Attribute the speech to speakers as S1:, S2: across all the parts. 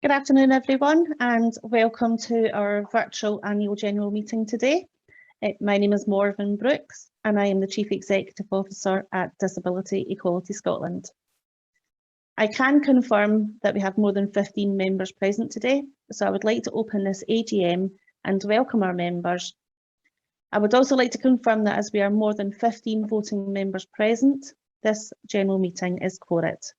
S1: Good afternoon, everyone, and welcome to our virtual annual general meeting today. My name is Morven Brooks, and I am the Chief Executive Officer at Disability Equality Scotland. I can confirm that we have more than 15 members present today, so I would like to open this AGM and welcome our members. I would also like to confirm that as we are more than 15 voting members present, this general meeting is quorate.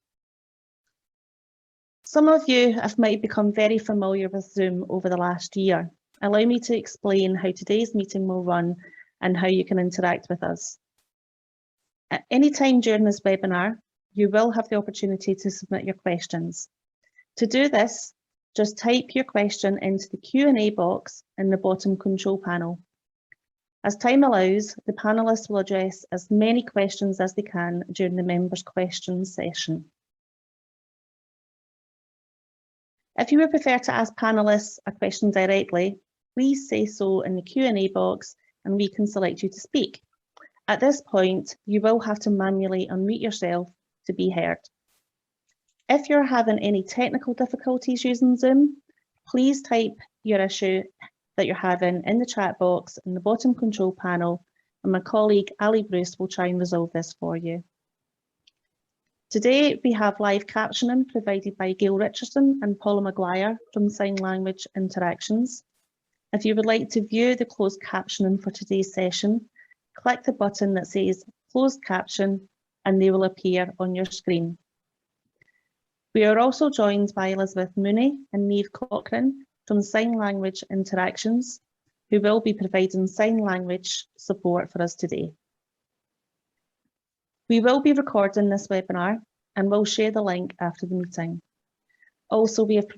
S1: Some of you have might become very familiar with Zoom over the last year. Allow me to explain how today's meeting will run and how you can interact with us. At any time during this webinar, you will have the opportunity to submit your questions. To do this, just type your question into the Q&A box in the bottom control panel. As time allows, the panellists will address as many questions as they can during the members' questions session. If you would prefer to ask panellists a question directly, please say so in the Q&A box and we can select you to speak. At this point, you will have to manually unmute yourself to be heard. If you're having any technical difficulties using Zoom, please type your issue that you're having in the chat box in the bottom control panel, and my colleague Ali Bruce will try and resolve this for you. Today, we have live captioning provided by Gail Richardson and Paula Maguire from Sign Language Interactions. If you would like to view the closed captioning for today's session, click the button that says Closed Caption and they will appear on your screen. We are also joined by Elizabeth Mooney and Niamh Cochrane from Sign Language Interactions, who will be providing sign language support for us today. We will be recording this webinar and will share the link after the meeting. Also, we have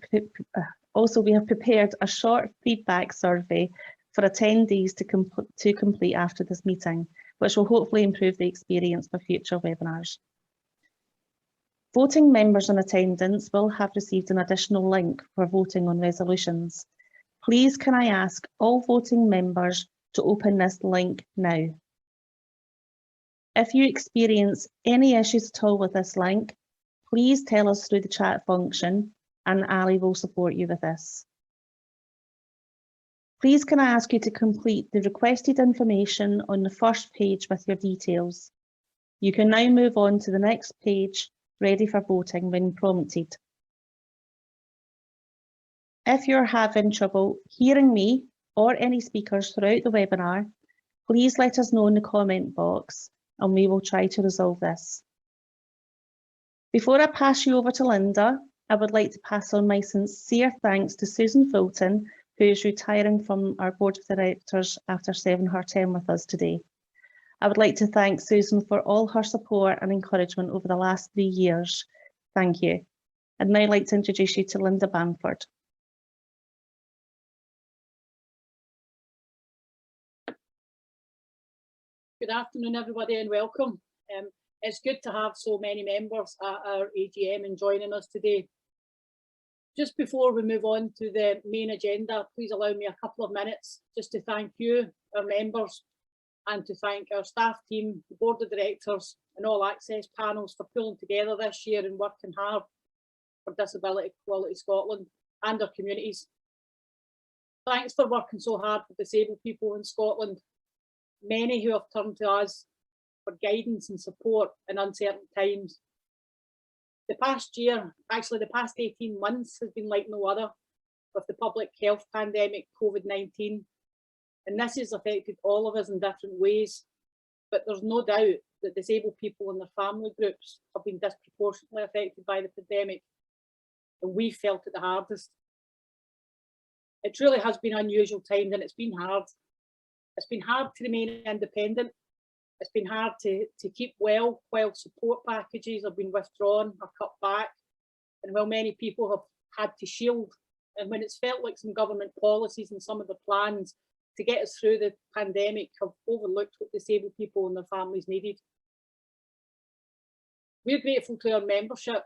S1: prepared a short feedback survey for attendees to complete after this meeting, which will hopefully improve the experience for future webinars. Voting members in attendance will have received an additional link for voting on resolutions. Please can I ask all voting members to open this link now. If you experience any issues at all with this link, please tell us through the chat function and Ali will support you with this. Please can I ask you to complete the requested information on the first page with your details. You can now move on to the next page, ready for voting when prompted. If you're having trouble hearing me or any speakers throughout the webinar, please let us know in the comment box and we will try to resolve this. Before I pass you over to Linda, I would like to pass on my sincere thanks to Susan Fulton, who is retiring from our Board of Directors after serving her term with us today. I would like to thank Susan for all her support and encouragement over the last 3 years. Thank you. I'd now like to introduce you to Linda Bamford.
S2: Good afternoon, everybody, and welcome. It's good to have so many members at our AGM and joining us today. Just before we move on to the main agenda, please allow me a couple of minutes just to thank you, our members, and to thank our staff team, the Board of Directors and all access panels for pulling together this year and working hard for Disability Equality Scotland and our communities. Thanks for working so hard for disabled people in Scotland, many who have turned to us for guidance and support in uncertain times. The past year, actually the past 18 months has been like no other, with the public health pandemic COVID-19, and this has affected all of us in different ways, but there's no doubt that disabled people and their family groups have been disproportionately affected by the pandemic, and we felt it the hardest. It truly has been unusual times and it's been hard. It's been hard to remain independent. It's been hard to keep well while support packages have been withdrawn or cut back, and while many people have had to shield, and when it's felt like some government policies and some of the plans to get us through the pandemic have overlooked what disabled people and their families needed. We're grateful to our membership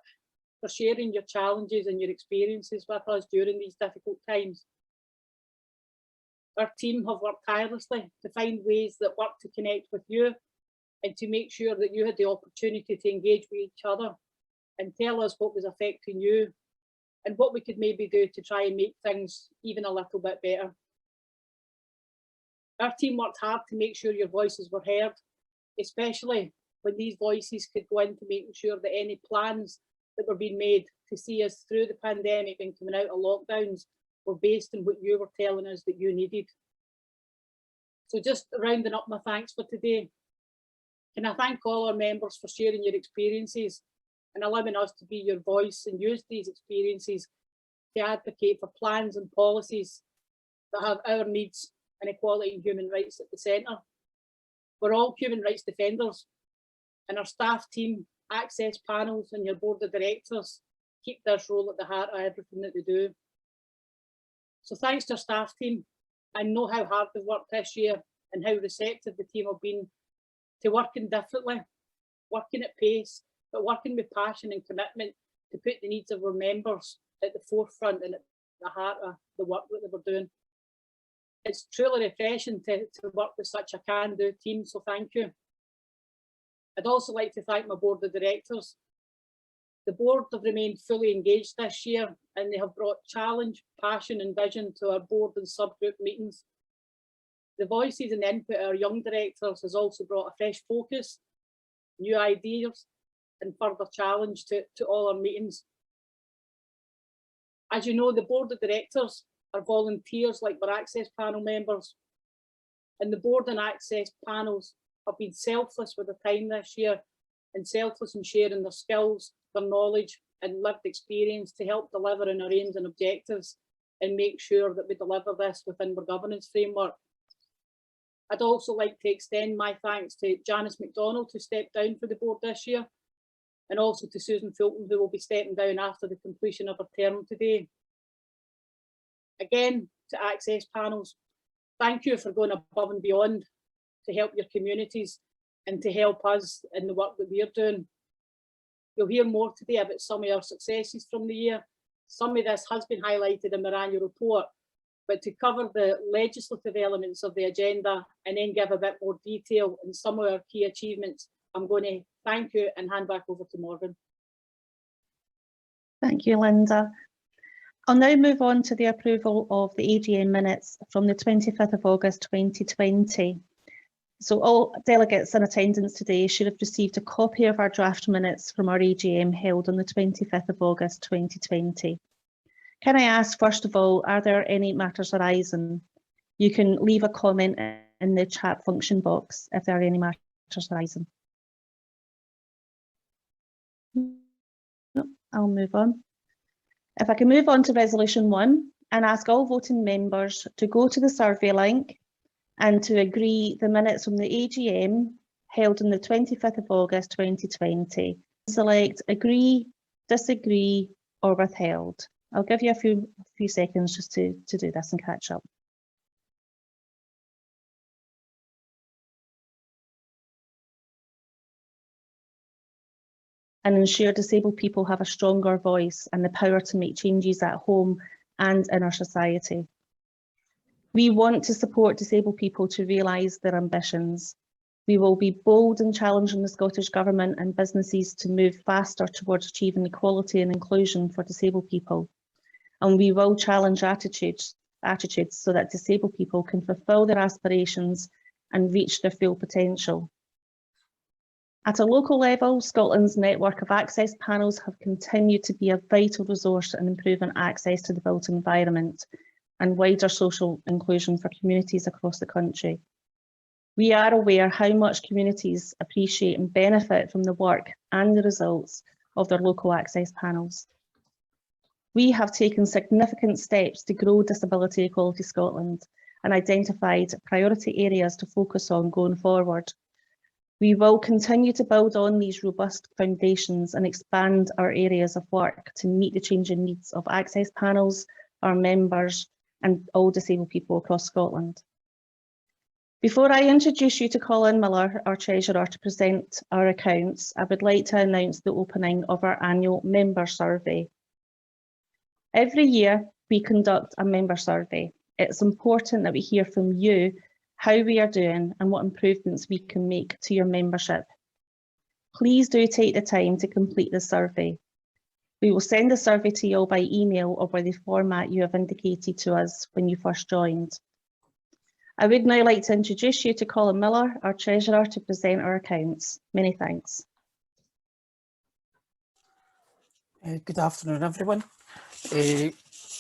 S2: for sharing your challenges and your experiences with us during these difficult times. Our team have worked tirelessly to find ways that work to connect with you and to make sure that you had the opportunity to engage with each other and tell us what was affecting you and what we could maybe do to try and make things even a little bit better. Our team worked hard to make sure your voices were heard, especially when these voices could go into making sure that any plans that were being made to see us through the pandemic and coming out of lockdowns were based on what you were telling us that you needed. So just rounding up my thanks for today, can I thank all our members for sharing your experiences and allowing us to be your voice and use these experiences to advocate for plans and policies that have our needs and equality and human rights at the centre. We're all human rights defenders, and our staff team, access panels and your board of directors keep this role at the heart of everything that they do. So thanks to our staff team. I know how hard they've worked this year and how receptive the team have been to working differently, working at pace, but working with passion and commitment to put the needs of our members at the forefront and at the heart of the work that they were doing. It's truly refreshing to work with such a can-do team, so thank you. I'd also like to thank my board of directors. The board have remained fully engaged this year, and they have brought challenge, passion and vision to our board and subgroup meetings. The voices and input of our young directors has also brought a fresh focus, new ideas and further challenge to all our meetings. As you know, the board of directors are volunteers like our access panel members, and the board and access panels have been selfless with their time this year and selfless in sharing their skills, their knowledge and lived experience to help deliver on our aims and objectives and make sure that we deliver this within our governance framework. I'd also like to extend my thanks to Janice McDonald, who stepped down for the board this year, and also to Susan Fulton, who will be stepping down after the completion of her term today. Again, to access panels, thank you for going above and beyond to help your communities and to help us in the work that we're doing. You'll hear more today about some of our successes from the year. Some of this has been highlighted in our annual report, but to cover the legislative elements of the agenda and then give a bit more detail in some of our key achievements, I'm going to thank you and hand back over to Morgan.
S1: Thank you, Linda. I'll now move on to the approval of the AGM minutes from the 25th of August 2020. So all delegates in attendance today should have received a copy of our draft minutes from our AGM held on the 25th of August 2020. Can I ask, first of all, are there any matters arising? You can leave a comment in the chat function box if there are any matters arising. No, I'll move on. If I can move on to resolution 1 and ask all voting members to go to the survey link and to agree the minutes from the AGM held on the 25th of August 2020. Select agree, disagree or withheld. I'll give you a few seconds just to do this and catch up. And ensure disabled people have a stronger voice and the power to make changes at home and in our society. We want to support disabled people to realise their ambitions. We will be bold in challenging the Scottish Government and businesses to move faster towards achieving equality and inclusion for disabled people. And we will challenge attitudes so that disabled people can fulfil their aspirations and reach their full potential. At a local level, Scotland's network of access panels have continued to be a vital resource in improving access to the built environment and wider social inclusion for communities across the country. We are aware how much communities appreciate and benefit from the work and the results of their local access panels. We have taken significant steps to grow Disability Equality Scotland and identified priority areas to focus on going forward. We will continue to build on these robust foundations and expand our areas of work to meet the changing needs of access panels, our members, and all disabled people across Scotland. Before I introduce you to Colin Miller, our Treasurer, to present our accounts, I would like to announce the opening of our annual member survey. Every year, we conduct a member survey. It's important that we hear from you how we are doing and what improvements we can make to your membership. Please do take the time to complete the survey. We will send the survey to you all by email or by the format you have indicated to us when you first joined. I would now like to introduce you to Colin Miller, our Treasurer, to present our accounts. Many thanks.
S3: Good afternoon, everyone.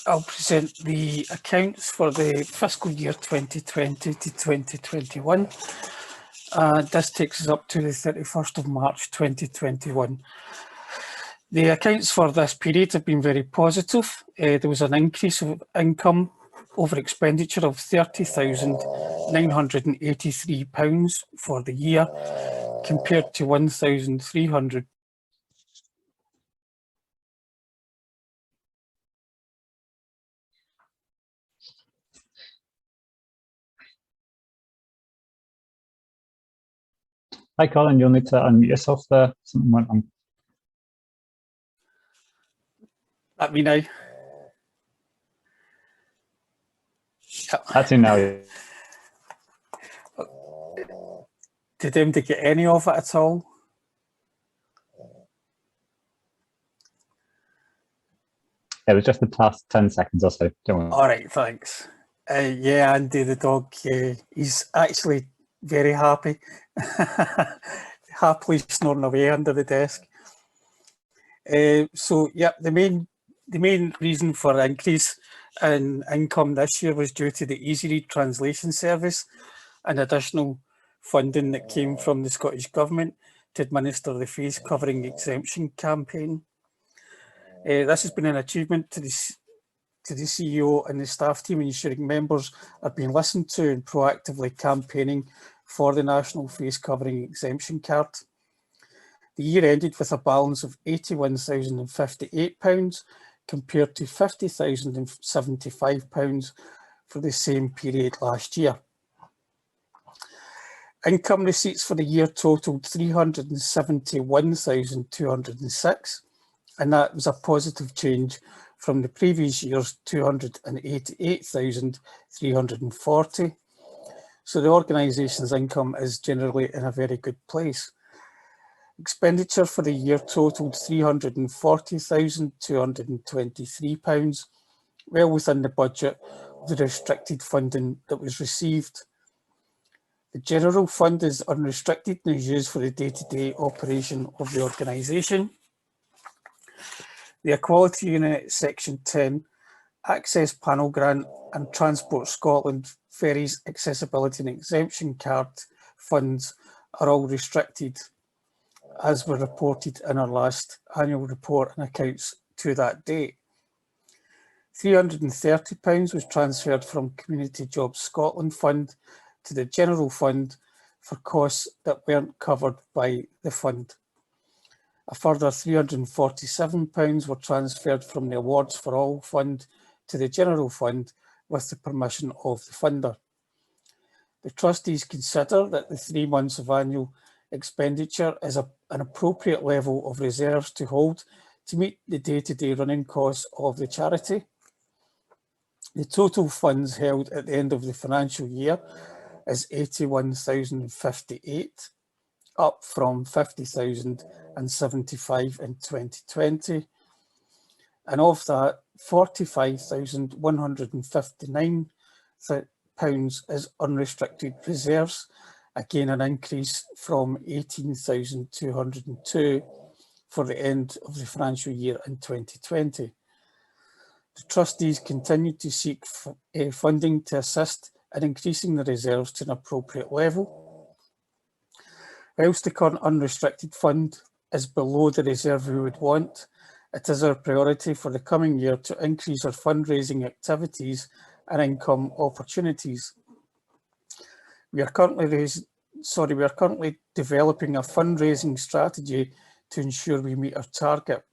S3: I'll present the accounts for the fiscal year 2020 to 2021. This takes us up to the 31st of March 2021. The accounts for this period have been very positive. There was an increase of income over expenditure of £30,983 for the year, compared to £1,300.
S4: Hi Colin, you'll need to unmute yourself there. Something went on.
S3: Let me know.
S4: That's you now.
S3: Did anybody get any of it at all?
S4: It was just the past 10 seconds or so. Don't worry.
S3: All right, thanks. Yeah, Andy the dog, he's actually very happy. Happily snoring away under the desk. So yeah, the main reason for the increase in income this year was due to the Easy Read translation service and additional funding that came from the Scottish Government to administer the face covering exemption campaign. This has been an achievement to the CEO and the staff team, ensuring members are being listened to and proactively campaigning for the National Face Covering Exemption Card. The year ended with a balance of £81,058 compared to £50,075 for the same period last year. Income receipts for the year totalled £371,206, and that was a positive change from the previous year's £288,340. So the organisation's income is generally in a very good place. Expenditure for the year totalled £340,223, well within the budget of the restricted funding that was received. The general fund is unrestricted and is used for the day-to-day operation of the organisation. The Equality Unit Section 10, Access Panel Grant and Transport Scotland Ferries Accessibility and Exemption Card funds are all restricted, as were reported in our last annual report and accounts to that date. £330 was transferred from Community Jobs Scotland Fund to the General Fund for costs that weren't covered by the fund. A further £347 were transferred from the Awards for All Fund to the General Fund with the permission of the funder. The trustees consider that the 3 months of annual expenditure is an appropriate level of reserves to hold to meet the day-to-day running costs of the charity. The total funds held at the end of the financial year is £81,058, up from £50,075 in 2020. And of that, £45,159 is unrestricted reserves, again an increase from £18,202 for the end of the financial year in 2020. The trustees continue to seek funding to assist in increasing the reserves to an appropriate level. Whilst the current unrestricted fund is below the reserve we would want, it is our priority for the coming year to increase our fundraising activities and income opportunities. We are currently developing a fundraising strategy to ensure we meet our target.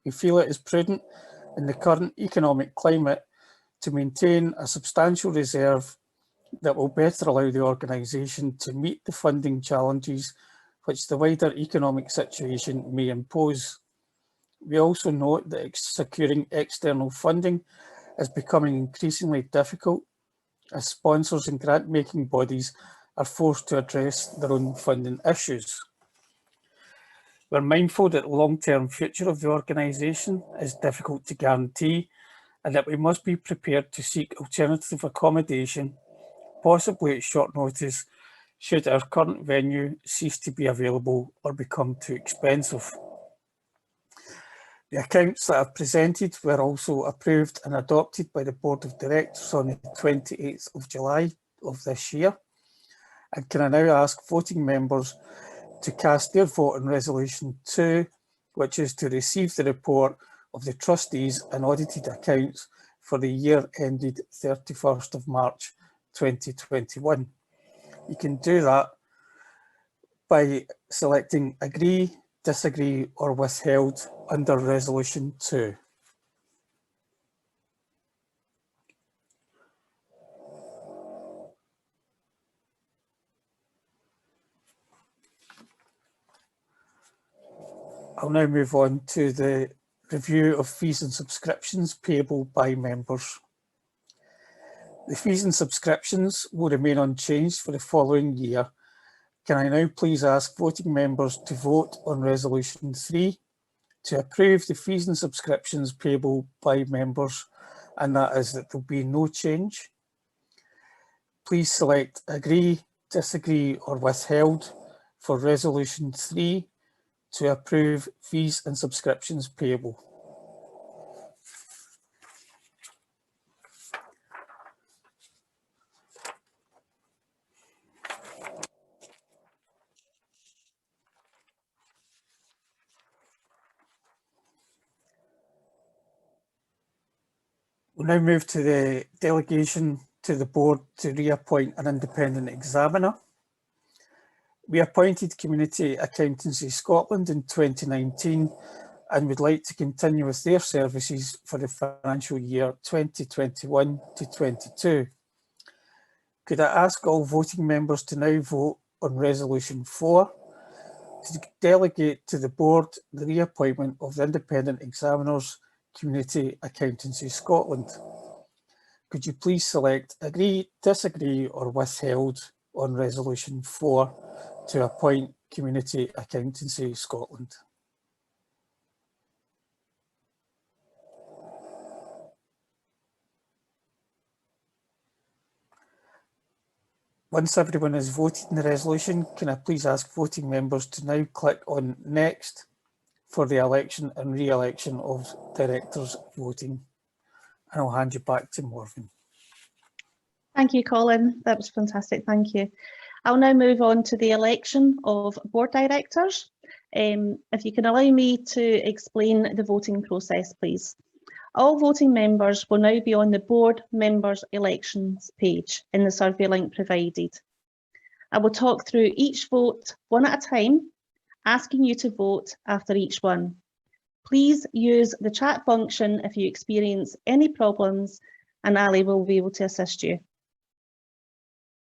S3: We feel it is prudent in the current economic climate to maintain a substantial reserve that will better allow the organisation to meet the funding challenges which the wider economic situation may impose. We also note that securing external funding is becoming increasingly difficult as sponsors and grant-making bodies are forced to address their own funding issues. We're mindful that the long-term future of the organisation is difficult to guarantee and that we must be prepared to seek alternative accommodation, possibly at short notice, should our current venue cease to be available or become too expensive. The accounts that are presented were also approved and adopted by the Board of Directors on the 28th of July of this year. And can I now ask voting members to cast their vote on Resolution 2, which is to receive the report of the trustees and audited accounts for the year ended 31st of March 2021. You can do that by selecting agree, disagree or withheld under Resolution 2. I'll now move on to the review of fees and subscriptions payable by members. The fees and subscriptions will remain unchanged for the following year. Can I now please ask voting members to vote on Resolution 3 to approve the fees and subscriptions payable by members, and that is that there will be no change. Please select agree, disagree or withheld for Resolution 3 to approve fees and subscriptions payable. We'll now move to the delegation to the board to reappoint an independent examiner. We appointed Community Accountancy Scotland in 2019 and would like to continue with their services for the financial year 2021 to 22. Could I ask all voting members to now vote on Resolution 4 to delegate to the board the reappointment of the independent examiners, Community Accountancy Scotland? Could you please select agree, disagree or withheld on Resolution 4 to appoint Community Accountancy Scotland? Once everyone has voted in the resolution, can I please ask voting members to now click on Next for the election and re-election of directors voting? And I'll hand you back to Morgan.
S1: Thank you, Colin. That was fantastic. Thank you. I'll now move on to the election of board directors. If you can allow me to explain the voting process, please. All voting members will now be on the board members elections page in the survey link provided. I will talk through each vote one at a time, asking you to vote after each one. Please use the chat function if you experience any problems, and Ali will be able to assist you.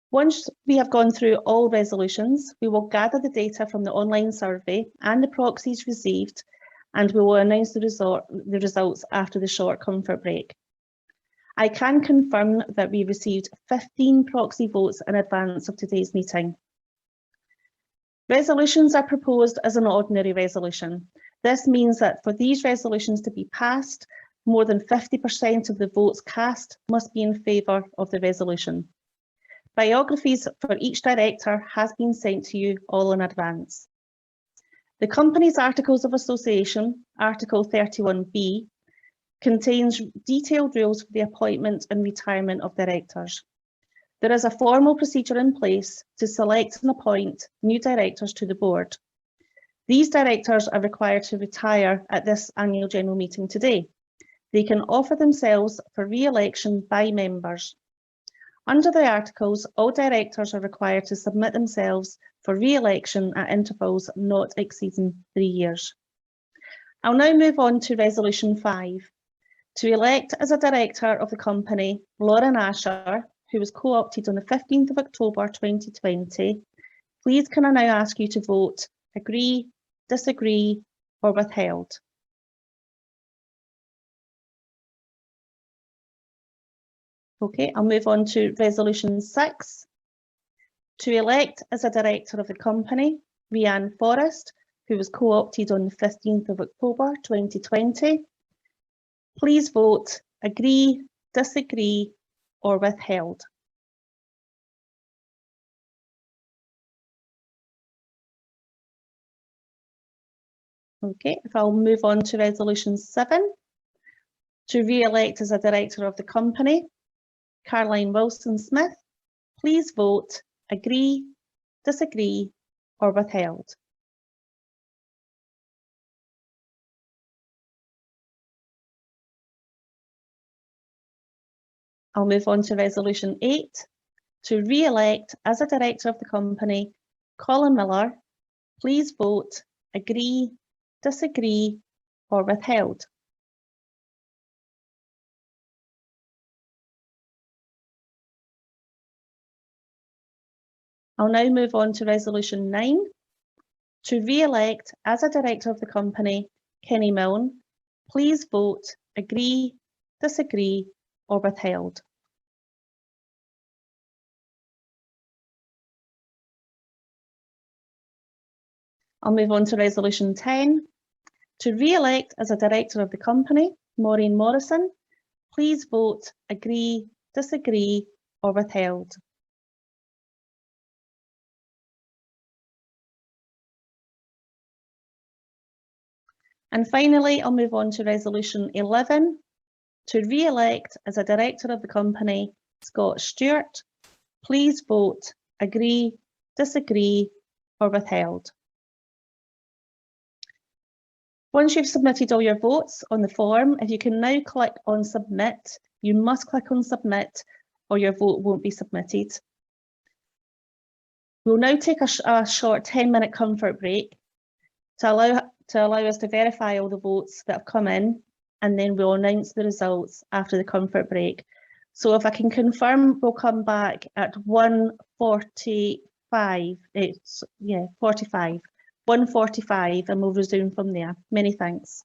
S1: Once we have gone through all resolutions, we will gather the data from the online survey and the proxies received, and we will announce the results after the short comfort break. I can confirm that we received 15 proxy votes in advance of today's meeting. Resolutions are proposed as an ordinary resolution. This means that for these resolutions to be passed, more than 50% of the votes cast must be in favour of the resolution. Biographies for each director has been sent to you all in advance. The company's Articles of Association, Article 31B, contains detailed rules for the appointment and retirement of directors. There is a formal procedure in place to select and appoint new directors to the board. These directors are required to retire at this annual general meeting today. They can offer themselves for re-election by members. Under the articles, all directors are required to submit themselves for re-election at intervals not exceeding 3 years. I'll now move on to Resolution 5. To elect as a director of the company, Lauren Asher, who was co-opted on the 15th of October 2020, please can I now ask you to vote agree, disagree or withheld? Okay, I'll move on to Resolution 6. To elect as a director of the company, Rhiann Forrest, who was co-opted on the 15th of October 2020. Please vote agree, disagree, or withheld. Okay, if I'll move on to resolution 7, to re-elect as a director of the company, Caroline Wilson-Smith. Please vote agree, disagree, or withheld. I'll move on to resolution 8, to re-elect as a director of the company, Colin Miller. Please vote agree, disagree, or withheld. I'll now move on to resolution 9, to re-elect as a director of the company, Kenny Milne. Please vote agree, disagree, or withheld. I'll move on to resolution 10, to re-elect as a director of the company, Maureen Morrison. Please vote agree, disagree, or withheld. And finally, I'll move on to resolution 11, to re-elect as a director of the company, Scott Stewart. Please vote agree, disagree, or withheld. Once you've submitted all your votes on the form, if you can now click on submit, you must click on submit or your vote won't be submitted. We'll now take a short 10-minute comfort break to allow us to verify all the votes that have come in, and then we'll announce the results after the comfort break. So if I can confirm, we'll come back at 1:45. It's 45. 1:45, and we'll resume from there. Many thanks.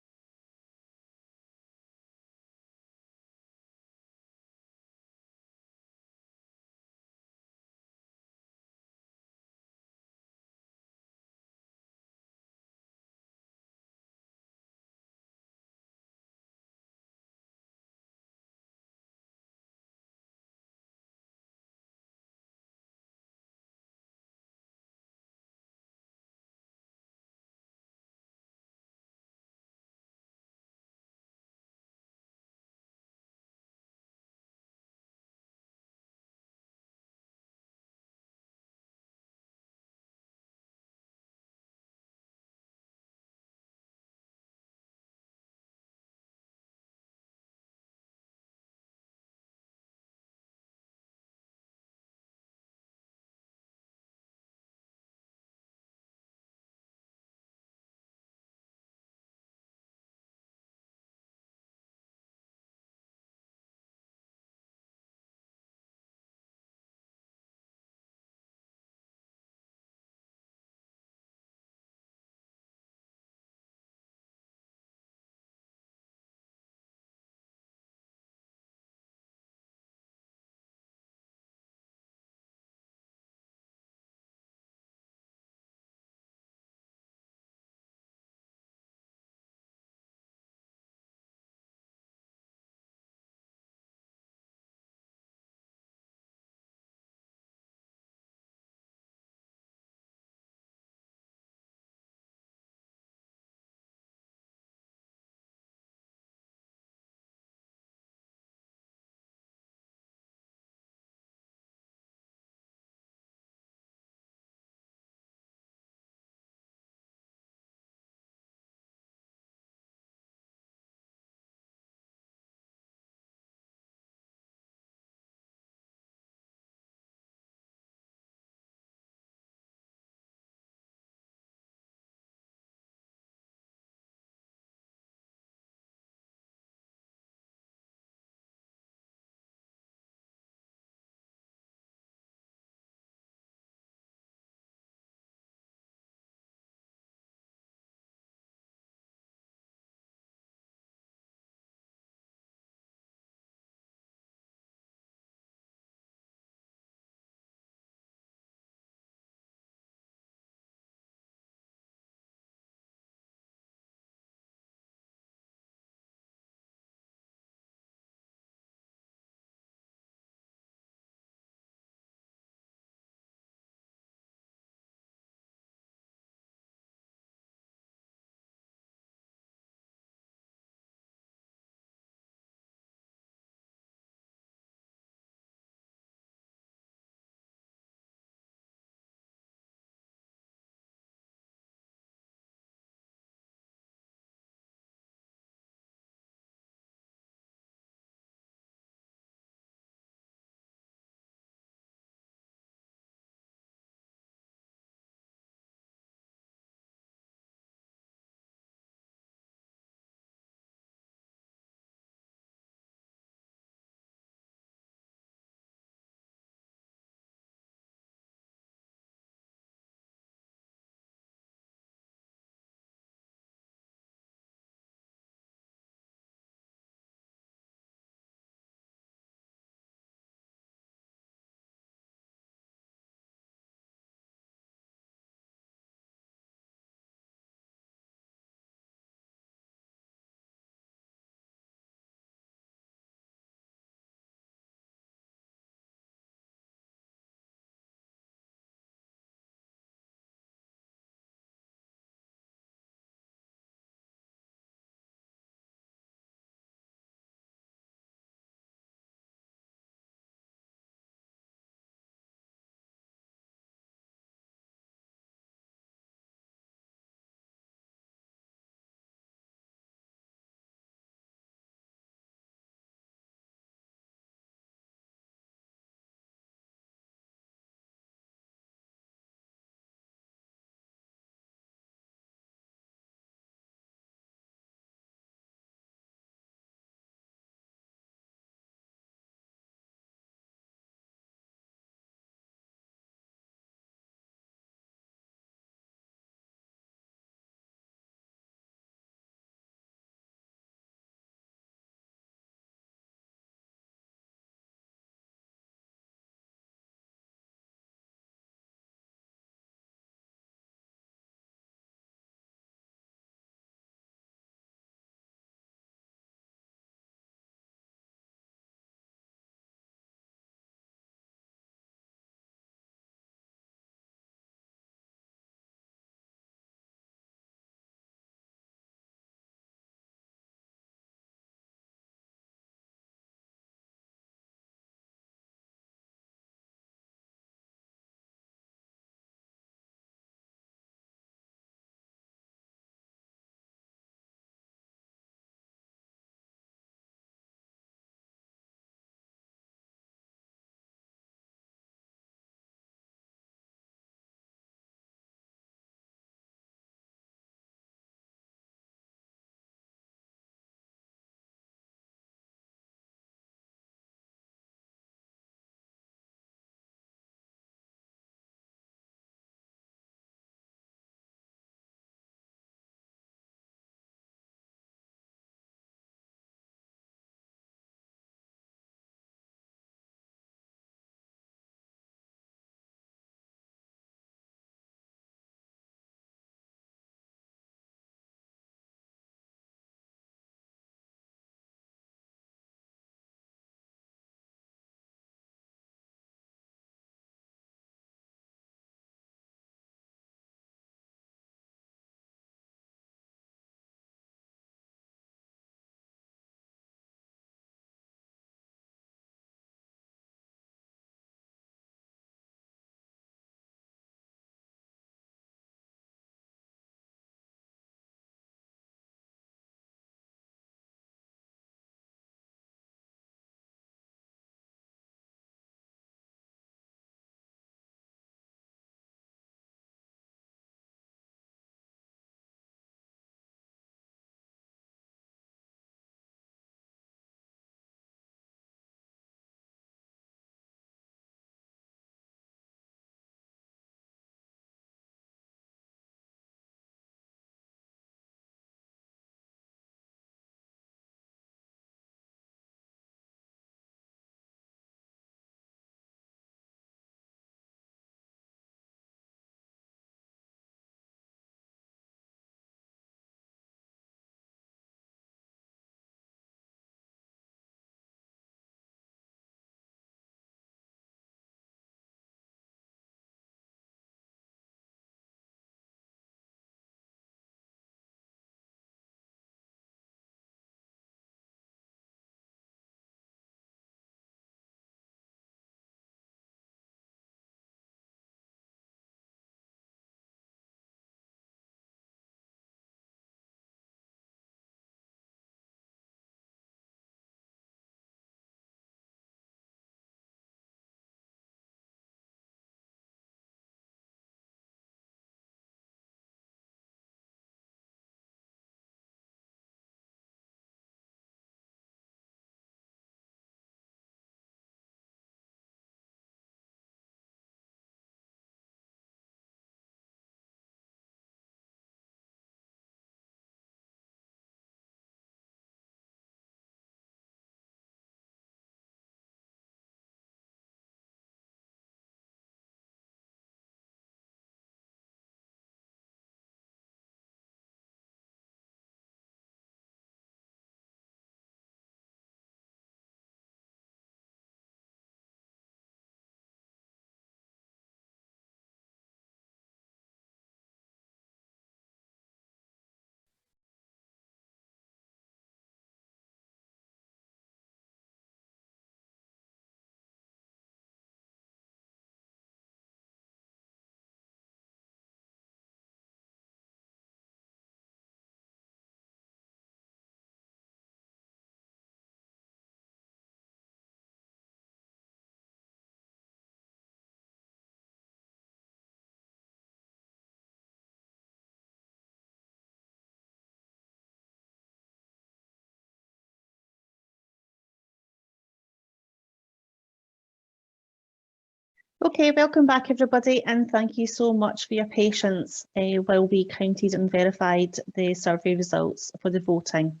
S1: Okay, welcome back everybody, and thank you so much for your patience while we counted and verified the survey results for the voting.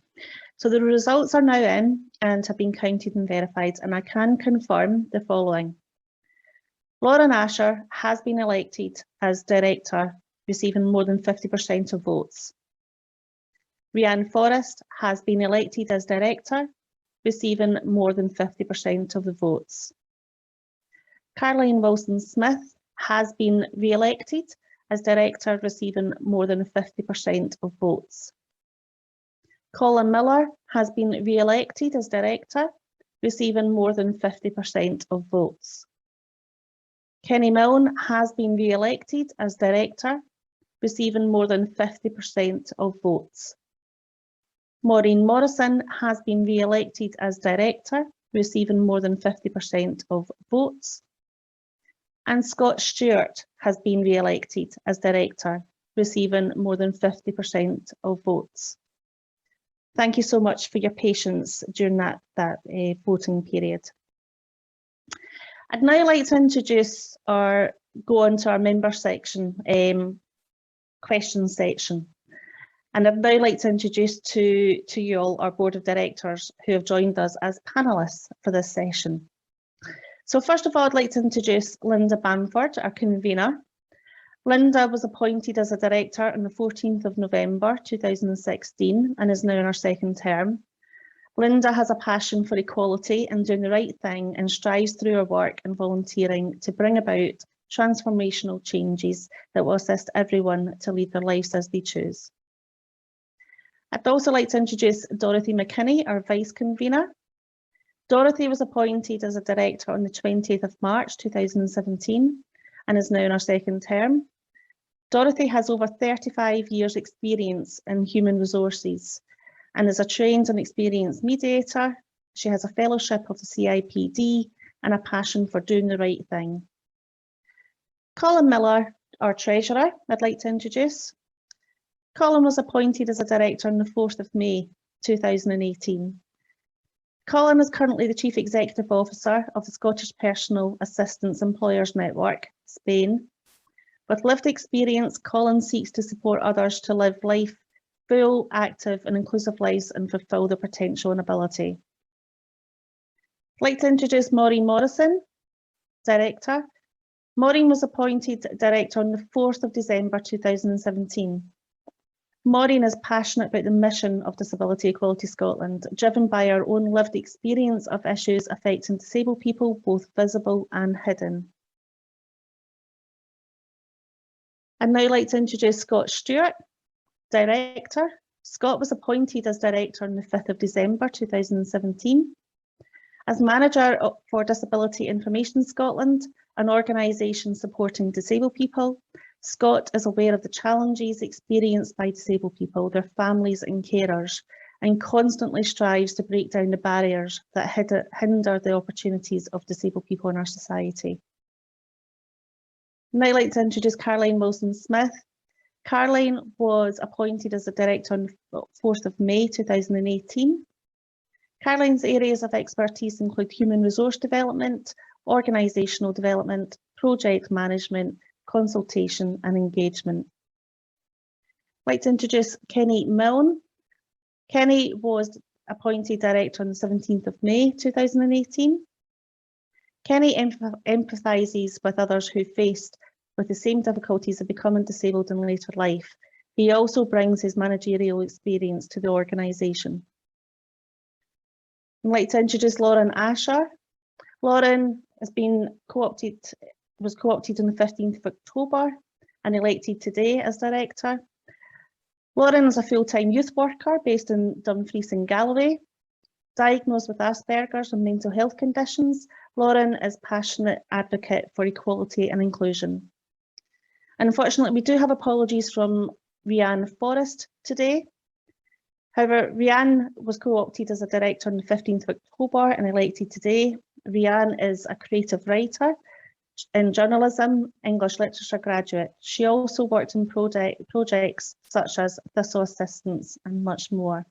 S1: So the results are now in and have been counted and verified, and I can confirm the following. Lauren Asher has been elected as director, receiving more than 50% of votes. Rhiann Forrest has been elected as director, receiving more than 50% of the votes. Caroline Wilson-Smith has been re-elected as director, receiving more than 50% of votes. Colin Miller has been re-elected as director, receiving more than 50% of votes. Kenny Milne has been re-elected as director, receiving more than 50% of votes. Maureen Morrison has been re-elected as director, receiving more than 50% of votes. And Scott Stewart has been re-elected as director, receiving more than 50% of votes. Thank you so much for your patience during that voting period. I'd now like to introduce or go on to our member section, questions section. And I'd now like to introduce to you all our board of directors who have joined us as panellists for this session. So first of all, I'd like to introduce Linda Bamford, our convener. Linda was appointed as a director on the 14th of November 2016 and is now in her second term. Linda has a passion for equality and doing the right thing and strives through her work and volunteering to bring about transformational changes that will assist everyone to lead their lives as they choose. I'd also like to introduce Dorothy Mckinney, our vice convener. Dorothy was appointed as a director on the 20th of March 2017 and is now in her second term. Dorothy has over 35 years experience in human resources and is a trained and experienced mediator. She has a fellowship of the CIPD and a passion for doing the right thing. Colin Miller, our treasurer, I'd like to introduce. Colin was appointed as a director on the 4th of May 2018. Colin is currently the Chief Executive Officer of the Scottish Personal Assistance Employers Network, Spain. With lived experience, Colin seeks to support others to live life full, active and inclusive lives and fulfil their potential and ability. I'd like to introduce Maureen Morrison, Director. Maureen was appointed Director on the 4th of December 2017. Maureen is passionate about the mission of Disability Equality Scotland, driven by our own lived experience of issues affecting disabled people, both visible and hidden. I'd now like to introduce Scott Stewart, Director. Scott was appointed as Director on the 5th of December 2017. As Manager for Disability Information Scotland, an organisation supporting disabled people, Scott is aware of the challenges experienced by disabled people, their families and carers, and constantly strives to break down the barriers that hinder the opportunities of disabled people in our society. I'd like to introduce Caroline Wilson-Smith. Caroline was appointed as a director on the 4th of May 2018. Caroline's areas of expertise include human resource development, organisational development, project management, consultation and engagement. I'd like to introduce Kenny Milne. Kenny was appointed director on the 17th of May 2018. Kenny empathises with others who faced with the same difficulties of becoming disabled in later life. He also brings his managerial experience to the organisation. I'd like to introduce Lauren Asher. Lauren has been was co-opted on the 15th of October and elected today as director. Lauren is a full-time youth worker based in Dumfries and Galloway. Diagnosed with Asperger's and mental health conditions, Lauren is a passionate advocate for equality and inclusion. And unfortunately, we do have apologies from Rhiann Forrest today. However, Rhiann was co-opted as a director on the 15th of October and elected today. Rhiann is a creative writer in journalism, English literature graduate. She also worked in projects such as Fiscal assistance and much more.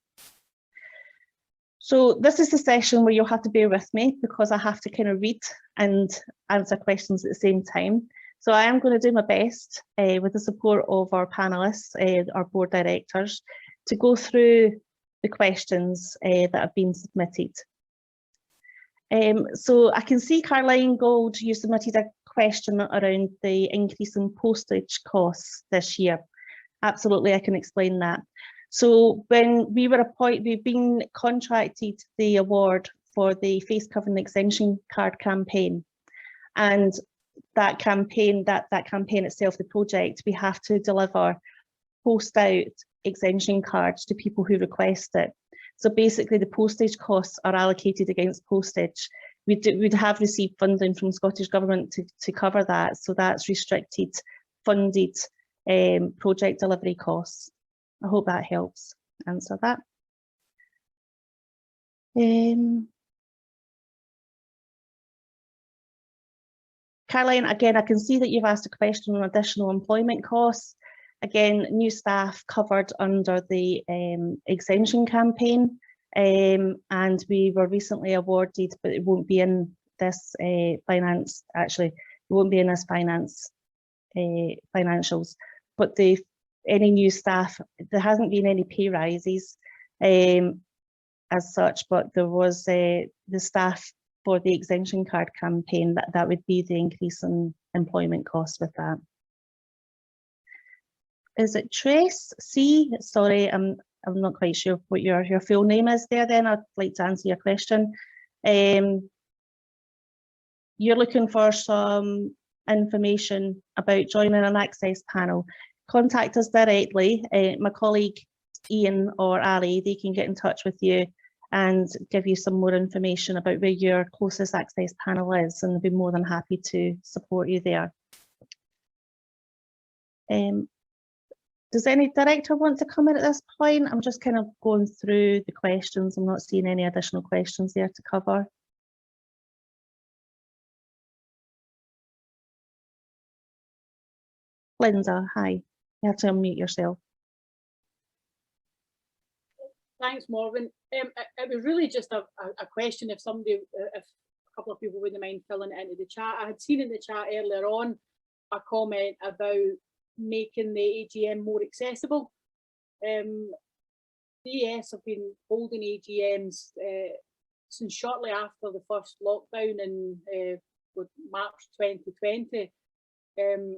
S1: So this is the session where you'll have to bear with me because I have to kind of read and answer questions at the same time. So I am going to do my best with the support of our panelists, our board directors, to go through the questions that have been submitted. So I can see Caroline Gold, you submitted a question around the increase in postage costs this year. Absolutely, I can explain that. So when we were we've been contracted the award for the face covering exemption card campaign, and that campaign, that campaign itself, the project, we have to deliver post out exemption cards to people who request it. So basically the postage costs are allocated against postage. We'd have received funding from Scottish Government to cover that, so that's restricted funded project delivery costs. I hope that helps answer that. Caroline, again, I can see that you've asked a question on additional employment costs. Again, new staff covered under the exemption campaign, and we were recently awarded, but it won't be in this finance, actually, it won't be in this financials, but any new staff, there hasn't been any pay rises as such, but there was the staff for the exemption card campaign, that would be the increase in employment costs with that. Is it Trace C? Sorry, I'm not quite sure what your full name is there then. I'd like to answer your question. You're looking for some information about joining an access panel. Contact us directly. My colleague Ian or Ali, they can get in touch with you and give you some more information about where your closest access panel is, and they'll be more than happy to support you there. Does any director want to come in at this point? I'm just kind of going through the questions. I'm not seeing any additional questions there to cover. Linda, hi. You have to unmute yourself.
S2: Thanks, Morgan. It was really just a question if somebody, if a couple of people wouldn't mind filling it into the chat. I had seen in the chat earlier on a comment about making the AGM more accessible. DES have been holding AGMs since shortly after the first lockdown in March 2020. And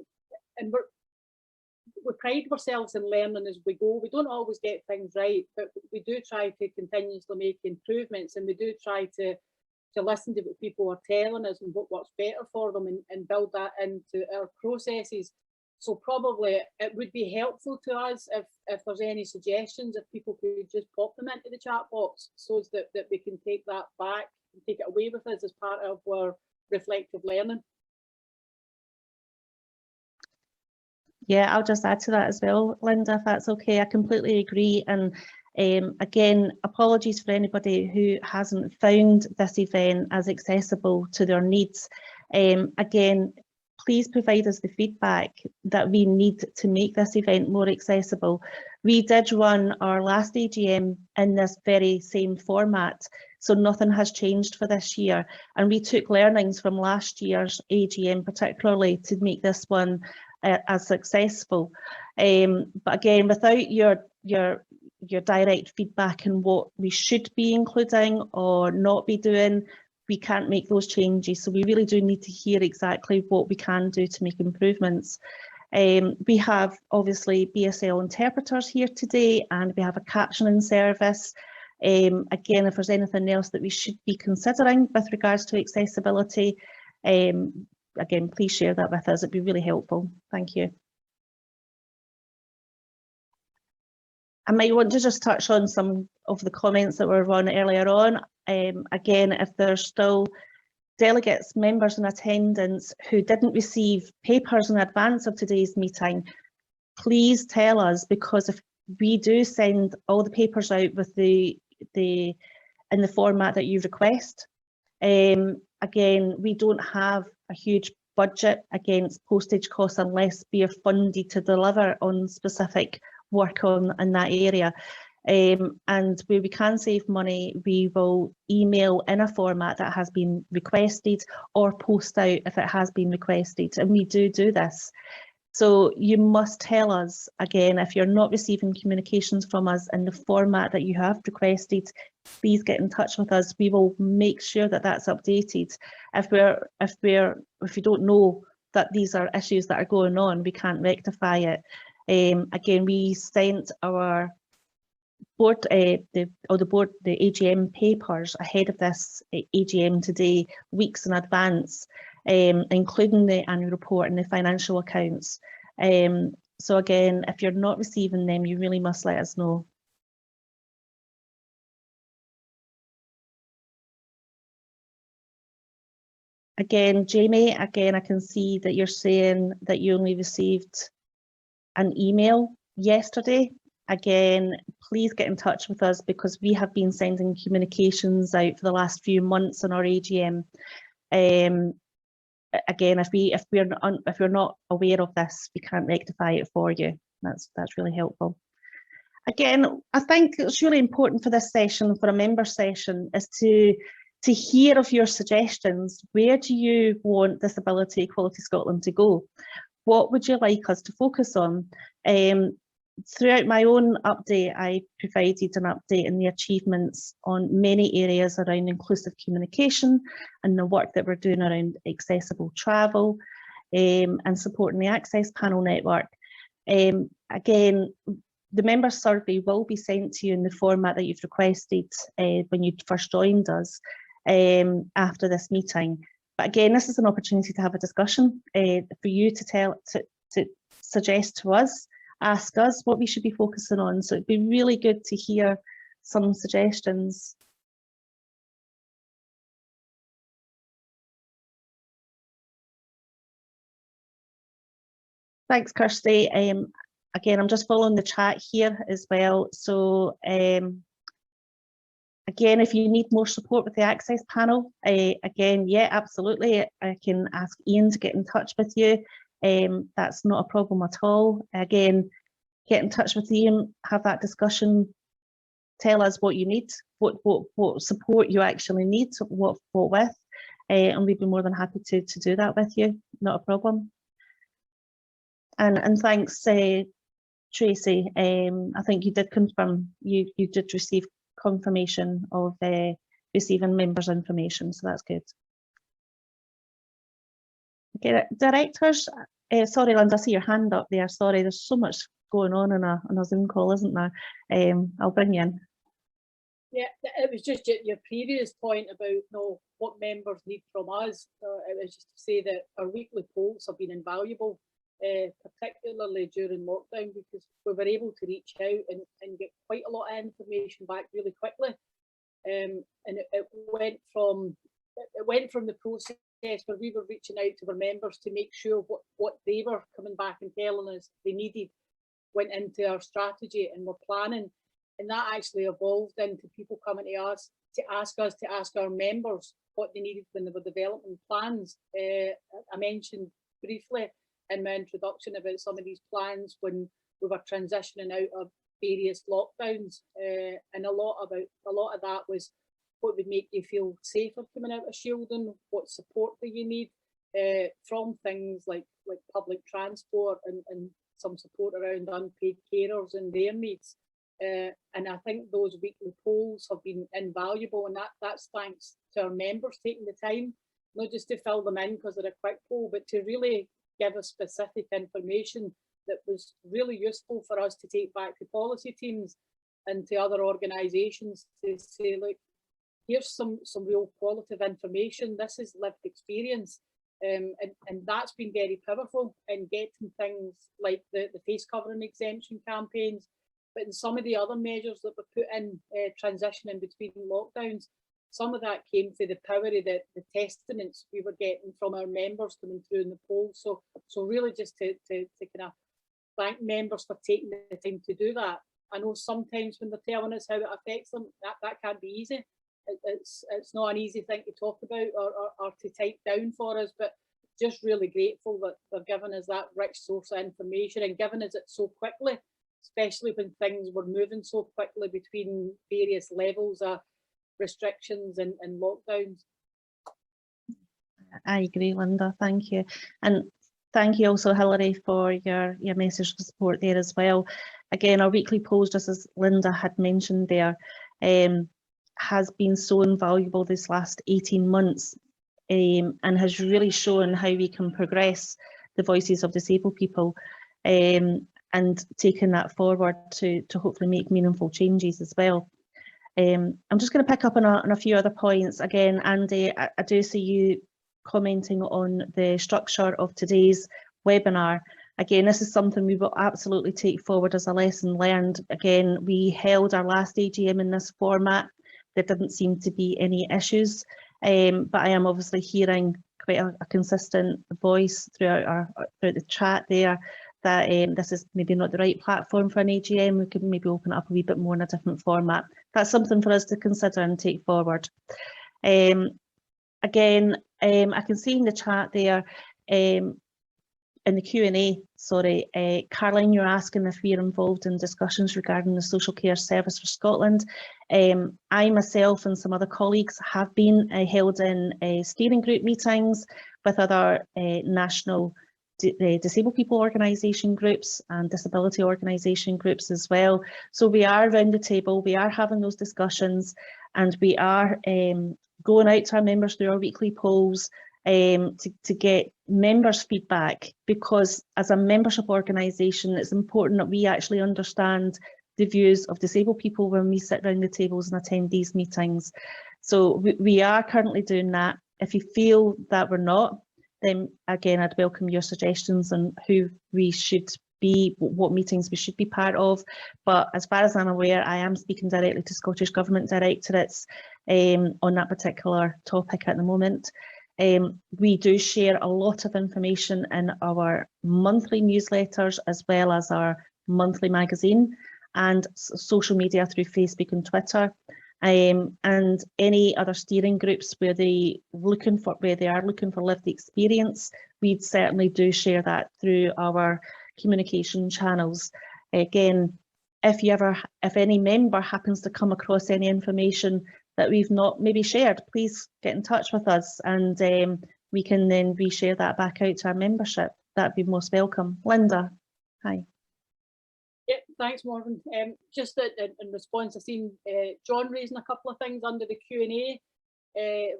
S2: we pride ourselves in learning as we go. We don't always get things right, but we do try to continuously make improvements, and we do try to listen to what people are telling us and what works better for them, and build that into our processes. So probably it would be helpful to us if there's any suggestions, if people could just pop them into the chat box, so that we can take that back and take it away with us as part of our reflective learning.
S1: Yeah, I'll just add to that as well, Linda, if that's okay. I completely agree. And again, apologies for anybody who hasn't found this event as accessible to their needs. Again, please provide us the feedback that we need to make this event more accessible. We did run our last AGM in this very same format, so nothing has changed for this year. And we took learnings from last year's AGM particularly to make this one as successful. But again, without your direct feedback on what we should be including or not be doing, we can't make those changes. So we really do need to hear exactly what we can do to make improvements. We have obviously BSL interpreters here today, and we have a captioning service. Again, if there's anything else that we should be considering with regards to accessibility, again, please share that with us. It'd be really helpful. Thank you. I might want to just touch on some of the comments that were run earlier on. Again, if there's still delegates, members in attendance who didn't receive papers in advance of today's meeting, please tell us, because if we do send all the papers out with in the format that you request, again, we don't have a huge budget against postage costs unless we are funded to deliver on specific work in that area. And where we can save money, we will email in a format that has been requested or post out if it has been requested, and we do this. So you must tell us, again, if you're not receiving communications from us in the format that you have requested, please get in touch with us. We will make sure that that's updated. If we don't know that these are issues that are going on, we can't rectify it. Again, we sent our board, the AGM papers ahead of this AGM today, weeks in advance, including the annual report and the financial accounts. So again, if you're not receiving them, you really must let us know. Again, Jamie, I can see that you're saying that you only received an email yesterday. Again, please get in touch with us because we have been sending communications out for the last few months on our AGM. Again, if we're not aware of this, we can't rectify it for you. That's really helpful. Again, I think it's really important for this session, for a member session, is to hear of your suggestions. Where do you want Disability Equality Scotland to go? What would you like us to focus on? Throughout my own update, I provided an update in the achievements on many areas around inclusive communication and the work that we're doing around accessible travel and supporting the Access Panel network. Again, the member survey will be sent to you in the format that you've requested when you first joined us after this meeting. But again, this is an opportunity to have a discussion for you to suggest to us, ask us what we should be focusing on. So it'd be really good to hear some suggestions. Thanks, Kirsty. Again, I'm just following the chat here as well. So again, if you need more support with the Access Panel, again, yeah, absolutely. I can ask Ian to get in touch with you. That's not a problem at all. Again, get in touch with Ian, have that discussion, tell us what you need, what support you actually need, what with, and we'd be more than happy to do that with you, not a problem. And thanks, Tracy. I think you did confirm, you did receive confirmation of receiving members' information, so that's good. Okay, directors, sorry, Linda, I see your hand up there. Sorry, there's so much going on a Zoom call, isn't there? I'll bring you in.
S2: Yeah, it was just your previous point about what members need from us. It was just to say that our weekly polls have been invaluable, particularly during lockdown, because we were able to reach out and get quite a lot of information back really quickly. And it went from the process where we were reaching out to our members to make sure what they were coming back and telling us they needed went into our strategy and we're planning, and that actually evolved into people coming to us to ask our members what they needed when they were developing plans. I mentioned briefly in my introduction about some of these plans when we were transitioning out of various lockdowns, and a lot of that was what would make you feel safer coming out of shielding, what support do you need from things like public transport and some support around unpaid carers and their needs. And I think those weekly polls have been invaluable, and that's thanks to our members taking the time, not just to fill them in because they're a quick poll, but to really give us specific information that was really useful for us to take back to policy teams and to other organisations to say, look, here's some real qualitative information. This is lived experience. And that's been very powerful in getting things like the face covering exemption campaigns, but in some of the other measures that were put in transitioning between lockdowns, some of that came through the power of the testaments we were getting from our members coming through in the polls. So really just to kind of thank members for taking the time to do that. I know sometimes when they're telling us how it affects them, that can't be easy. It's not an easy thing to talk about or to type down for us, but just really grateful that they're giving us that rich source of information and giving us it so quickly especially when things were moving so quickly between various levels of restrictions and lockdowns.
S1: I agree, Linda, thank you. And thank you also, Hilary, for your message of support there as well. Again, our weekly polls, just as Linda had mentioned there, has been so invaluable this last 18 months and has really shown how we can progress the voices of disabled people and taking that forward to hopefully make meaningful changes as well. I'm just going to pick up on a few other points. Again, Andy, I do see you commenting on the structure of today's webinar. Again, this is something we will absolutely take forward as a lesson learned. Again, we held our last AGM in this format. There didn't seem to be any issues, but I am obviously hearing quite a consistent voice throughout the chat there that this is maybe not the right platform for an AGM. We could maybe open it up a wee bit more in a different format. That's something for us to consider and take forward. Again, I can see in the chat there, in the Q&A, sorry, Caroline, you're asking if we're involved in discussions regarding the social care service for Scotland. I myself and some other colleagues have been held in steering group meetings with other national disabled people organisation groups and disability organisation groups as well. So we are around the table, we are having those discussions, and we are going out to our members through our weekly polls to get members' feedback, because as a membership organisation, it's important that we actually understand the views of disabled people when we sit around the tables and attend these meetings. So we are currently doing that. If you feel that we're not, then again, I'd welcome your suggestions on who we should be, what meetings we should be part of. But as far as I'm aware, I am speaking directly to Scottish Government directorates on that particular topic at the moment. We do share a lot of information in our monthly newsletters as well as our monthly magazine and social media through Facebook and Twitter. And any other steering groups where they are looking for lived experience, we certainly do share that through our communication channels. Again, if any member happens to come across any information that we've not maybe shared, please get in touch with us, and we can then reshare that back out to our membership. That'd be most welcome. Linda, hi.
S2: Yeah, thanks, Morgan. Just in response, I've seen John raising a couple of things under the Q&A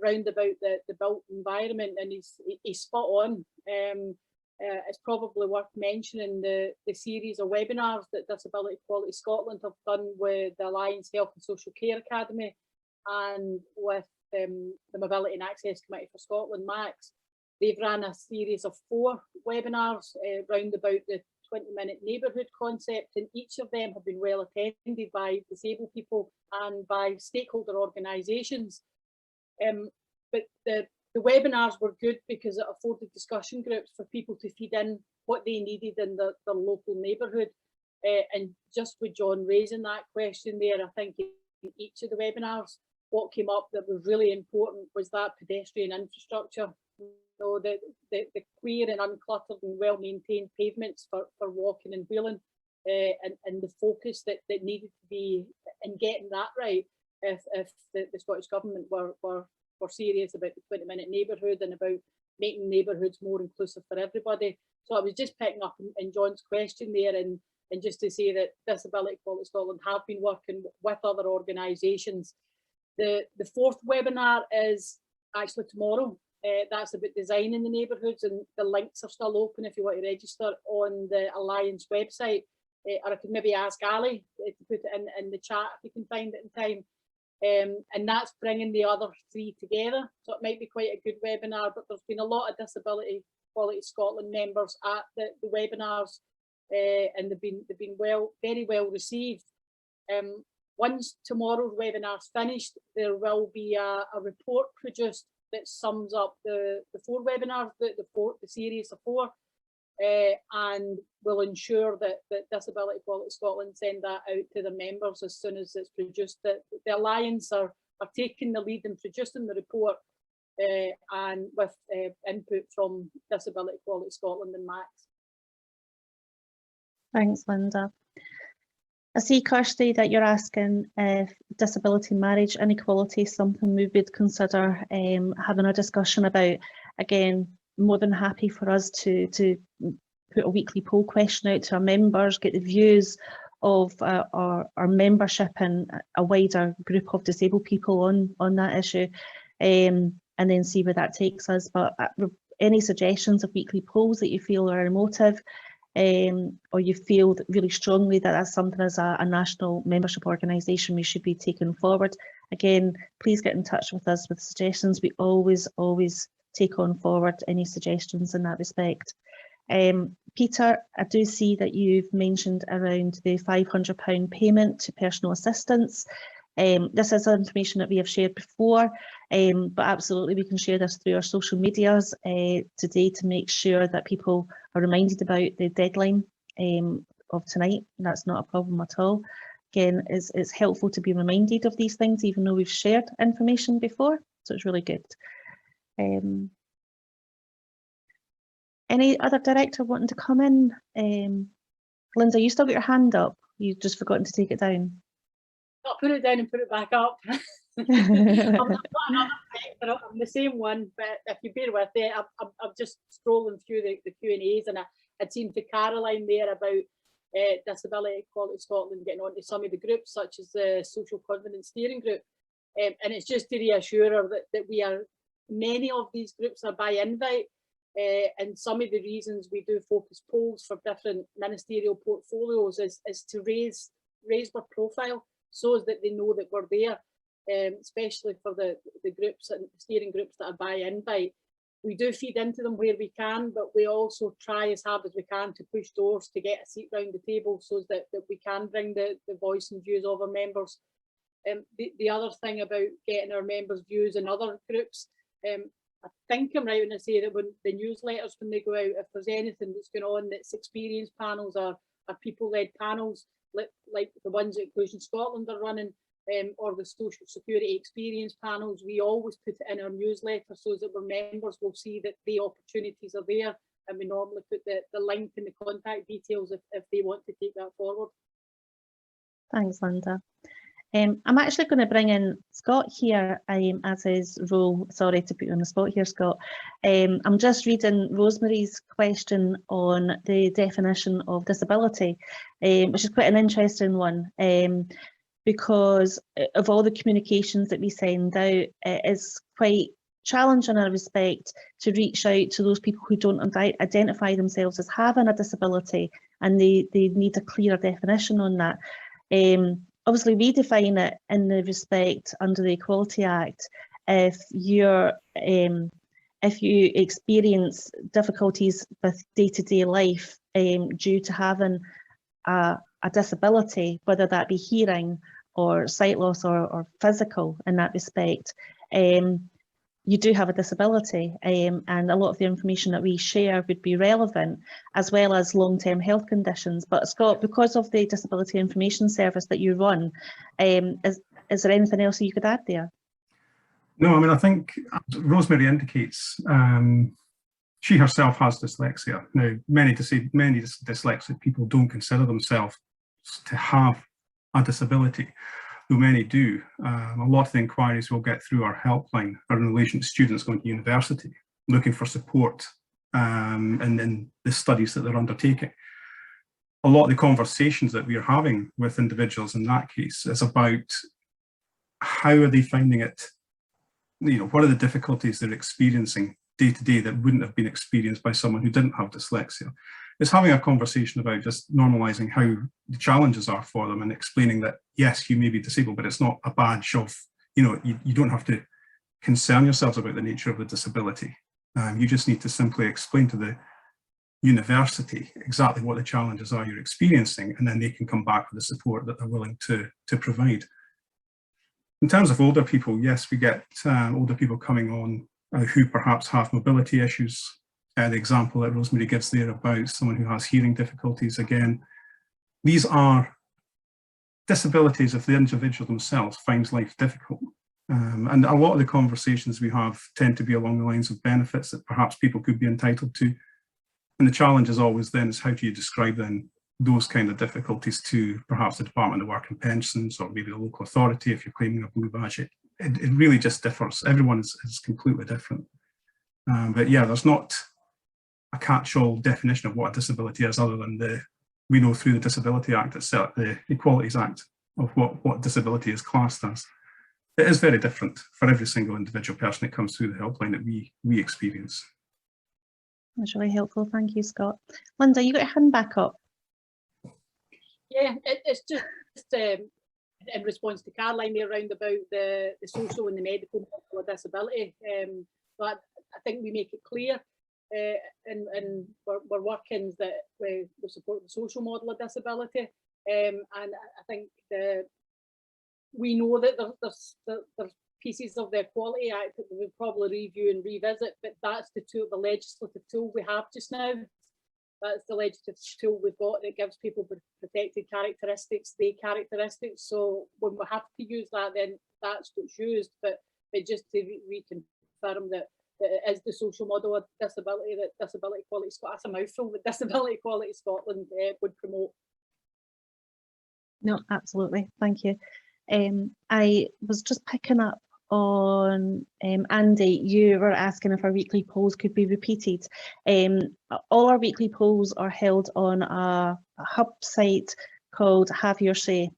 S2: round about the built environment, and he's spot on. It's probably worth mentioning the series of webinars that Disability Equality Scotland have done with the Alliance Health and Social Care Academy and with the Mobility and Access Committee for Scotland, MAX. They've ran a series of 4 webinars round about the 20-minute neighbourhood concept, and each of them have been well attended by disabled people and by stakeholder organisations. But the webinars were good because it afforded discussion groups for people to feed in what they needed in their local neighbourhood. And just with John raising that question there, I think in each of the webinars, what came up that was really important was that pedestrian infrastructure. So the clear and uncluttered and well-maintained pavements for walking and wheeling, and the focus that needed to be in getting that right if the Scottish Government were serious about the 20-minute neighbourhood and about making neighbourhoods more inclusive for everybody. So I was just picking up in John's question there, and just to say that Disability Equality Scotland have been working with other organisations. The 4th webinar is actually tomorrow. That's about designing the neighbourhoods, and the links are still open if you want to register on the Alliance website. Or I could maybe ask Ali to put it in the chat if you can find it in time. And that's bringing the other 3 together. So it might be quite a good webinar, but there's been a lot of Disability Equality Scotland members at the webinars, and they've been very well received. Once tomorrow's webinar's finished, there will be a report produced that sums up the 4 webinars, the series of 4, and will ensure that Disability Equality Scotland send that out to the members as soon as it's produced. The Alliance are taking the lead in producing the report, and with input from Disability Equality Scotland and MAX.
S1: Thanks, Linda. I see, Kirsty, that you're asking if disability marriage inequality is something we would consider having a discussion about. Again, more than happy for us to put a weekly poll question out to our members, get the views of our membership and a wider group of disabled people on that issue, and then see where that takes us. But any suggestions of weekly polls that you feel are emotive, or you feel really strongly that that's something as a national membership organisation we should be taking forward, again, please get in touch with us with suggestions. We always take on forward any suggestions in that respect. Peter, I do see that you've mentioned around the £500 payment to personal assistants. This is information that we have shared before, but absolutely we can share this through our social medias today to make sure that people are reminded about the deadline of tonight. That's not a problem at all. Again, it's helpful to be reminded of these things, even though we've shared information before, so it's really good. Any other director wanting to come in? Linda, you still got your hand up. You've just forgotten to take it down.
S2: I'll put it down and put it back up. I'm not another director, I'm the same one, but if you bear with it, I'm just scrolling through the Q&As, and I'd seen to Caroline there about Disability Equality Scotland getting onto some of the groups, such as the Social Confidence Steering Group. And it's just to reassure her that many of these groups are by invite. And some of the reasons we do focus polls for different ministerial portfolios is to raise their profile so that they know that we're there, especially for the groups and steering groups that are by invite. We do feed into them where we can, but we also try as hard as we can to push doors to get a seat round the table so that we can bring the voice and views of our members. The other thing about getting our members' views in other groups, I think I'm right when I say that when the newsletters, when they go out, if there's anything that's going on that's experience panels or people-led panels, like the ones that Inclusion Scotland are running, or the Social Security experience panels, we always put it in our newsletter so that our members will see that the opportunities are there, and we normally put the link and the contact details if they want to take that forward.
S1: Thanks, Linda. I'm actually going to bring in Scott here as his role. Sorry to put you on the spot here, Scott. I'm just reading Rosemary's question on the definition of disability, which is quite an interesting one, because of all the communications that we send out, it is quite challenging in a respect to reach out to those people who don't identify themselves as having a disability, and they need a clearer definition on that. Obviously, we define it in the respect under the Equality Act. If you experience difficulties with day-to-day life due to having a disability, whether that be hearing or sight loss or physical in that respect, you do have a disability, and a lot of the information that we share would be relevant, as well as long-term health conditions. But Scott, because of the Disability Information Service that you run, is there anything else you could add there?
S5: No, I mean, I think Rosemary indicates she herself has dyslexia. Now, many dyslexic people don't consider themselves to have a disability, though many do. A lot of the inquiries we'll get through our helpline are in relation to students going to university, looking for support and in the studies that they're undertaking. A lot of the conversations that we are having with individuals in that case is about how are they finding it, what are the difficulties they're experiencing day to day that wouldn't have been experienced by someone who didn't have dyslexia. It's having a conversation about just normalising how the challenges are for them and explaining that, yes, you may be disabled, but it's not a badge of, you don't have to concern yourselves about the nature of the disability. You just need to simply explain to the university exactly what the challenges are you're experiencing, and then they can come back with the support that they're willing to provide. In terms of older people, yes, we get older people coming on who perhaps have mobility issues. The example that Rosemary gives there about someone who has hearing difficulties, again, these are disabilities if the individual themselves finds life difficult. And a lot of the conversations we have tend to be along the lines of benefits that perhaps people could be entitled to. And the challenge is always then is how do you describe then those kind of difficulties to perhaps the Department of Work and Pensions, or maybe the local authority if you're claiming a blue badge. It really just differs. Everyone is completely different. But yeah, there's not a catch-all definition of what a disability is, other than we know through the Disability Act itself, the Equalities Act, of what disability is classed as. It is very different for every single individual person that comes through the helpline that we experience.
S1: That's really helpful. Thank you, Scott. Linda, you got your hand back up.
S2: Yeah, it's just in response to Caroline there around about the social and the medical model of disability. But I think we make it clear in our workings that we support the social model of disability. And I think we know that there's pieces of the Equality Act that we'll probably review and revisit, but that's the legislative tool we have just now. That's the legislative tool we've got that gives people protected characteristics, So when we have to use that, then that's what's used. But just to reconfirm that it is the social model of disability that Disability Equality Scotland, that's a mouthful, that Disability Equality Scotland would promote.
S1: No, absolutely. Thank you. I was just picking up on Andy, you were asking if our weekly polls could be repeated. All our weekly polls are held on a hub site called Have Your Say,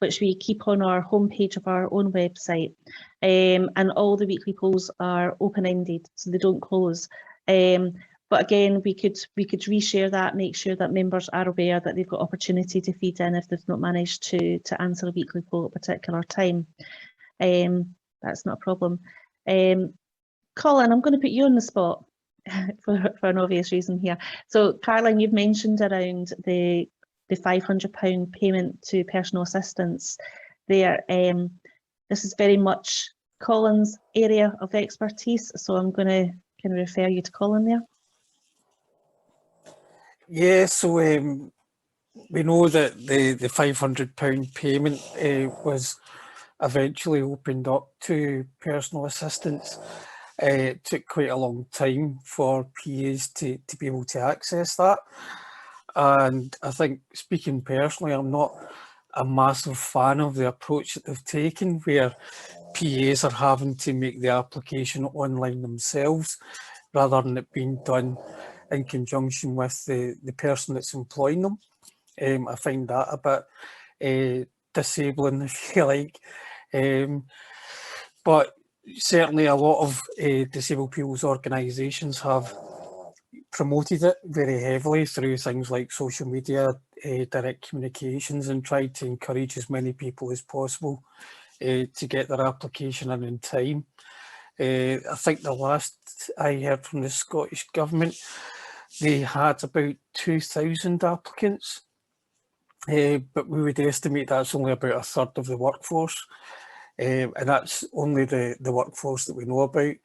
S1: which we keep on our homepage of our own website. And all the weekly polls are open-ended, so they don't close. But again, we could reshare that, make sure that members are aware that they've got opportunity to feed in if they've not managed to answer a weekly poll at a particular time. That's not a problem. Colin, I'm going to put you on the spot for an obvious reason here. So Caroline, you've mentioned around the £500 payment to personal assistants there. This is very much Colin's area of expertise, so I'm going to kind of refer you to Colin there.
S3: Yeah, so we know that the £500 payment was eventually opened up to personal assistants. It took quite a long time for PAs to be able to access that. And I think, speaking personally, I'm not a massive fan of the approach that they've taken, where PAs are having to make the application online themselves rather than it being done in conjunction with the person that's employing them. I find that a bit disabling, if you like. But certainly a lot of disabled people's organisations have promoted it very heavily through things like social media, direct communications, and tried to encourage as many people as possible to get their application in time. I think the last I heard from the Scottish Government, they had about 2,000 applicants, but we would estimate that's only about a third of the workforce. And that's only the workforce that we know about.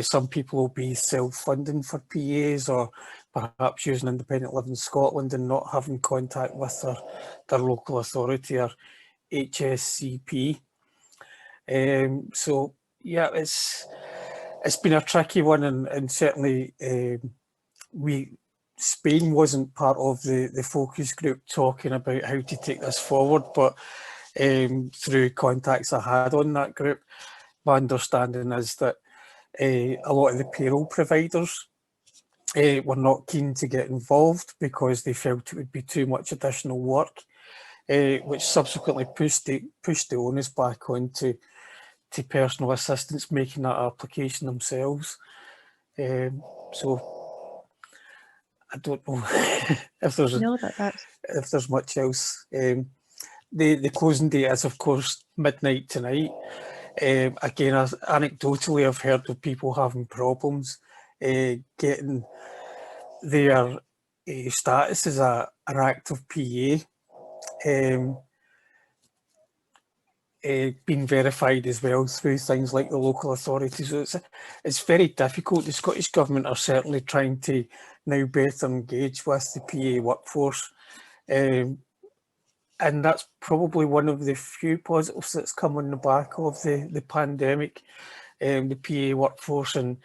S3: Some people will be self-funding for PAs, or perhaps using Independent Living Scotland and not having contact with their local authority or HSCP. So yeah, it's been a tricky one, and certainly Spain wasn't part of the focus group talking about how to take this forward, but through contacts I had on that group, my understanding is that a lot of the payroll providers were not keen to get involved because they felt it would be too much additional work, which subsequently pushed the onus back onto personal assistants making that application themselves. So I don't know if there's much else. The closing date is, of course, midnight tonight. Again, anecdotally, I've heard of people having problems getting their status as an active PA being verified as well through things like the local authorities. So it's very difficult. The Scottish Government are certainly trying to now better engage with the PA workforce. And that's probably one of the few positives that's come on the back of the pandemic. The PA workforce and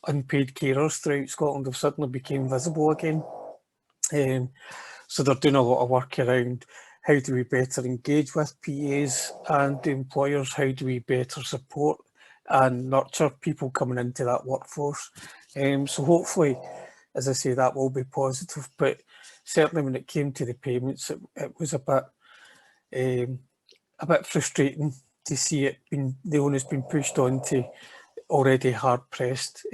S3: unpaid carers throughout Scotland have suddenly become visible again. So they're doing a lot of work around how do we better engage with PAs and the employers, how do we better support and nurture people coming into that workforce. So hopefully, as I say, that will be positive, but certainly when it came to the payments, it was a bit frustrating to see it being, the onus being pushed on to already hard-pressed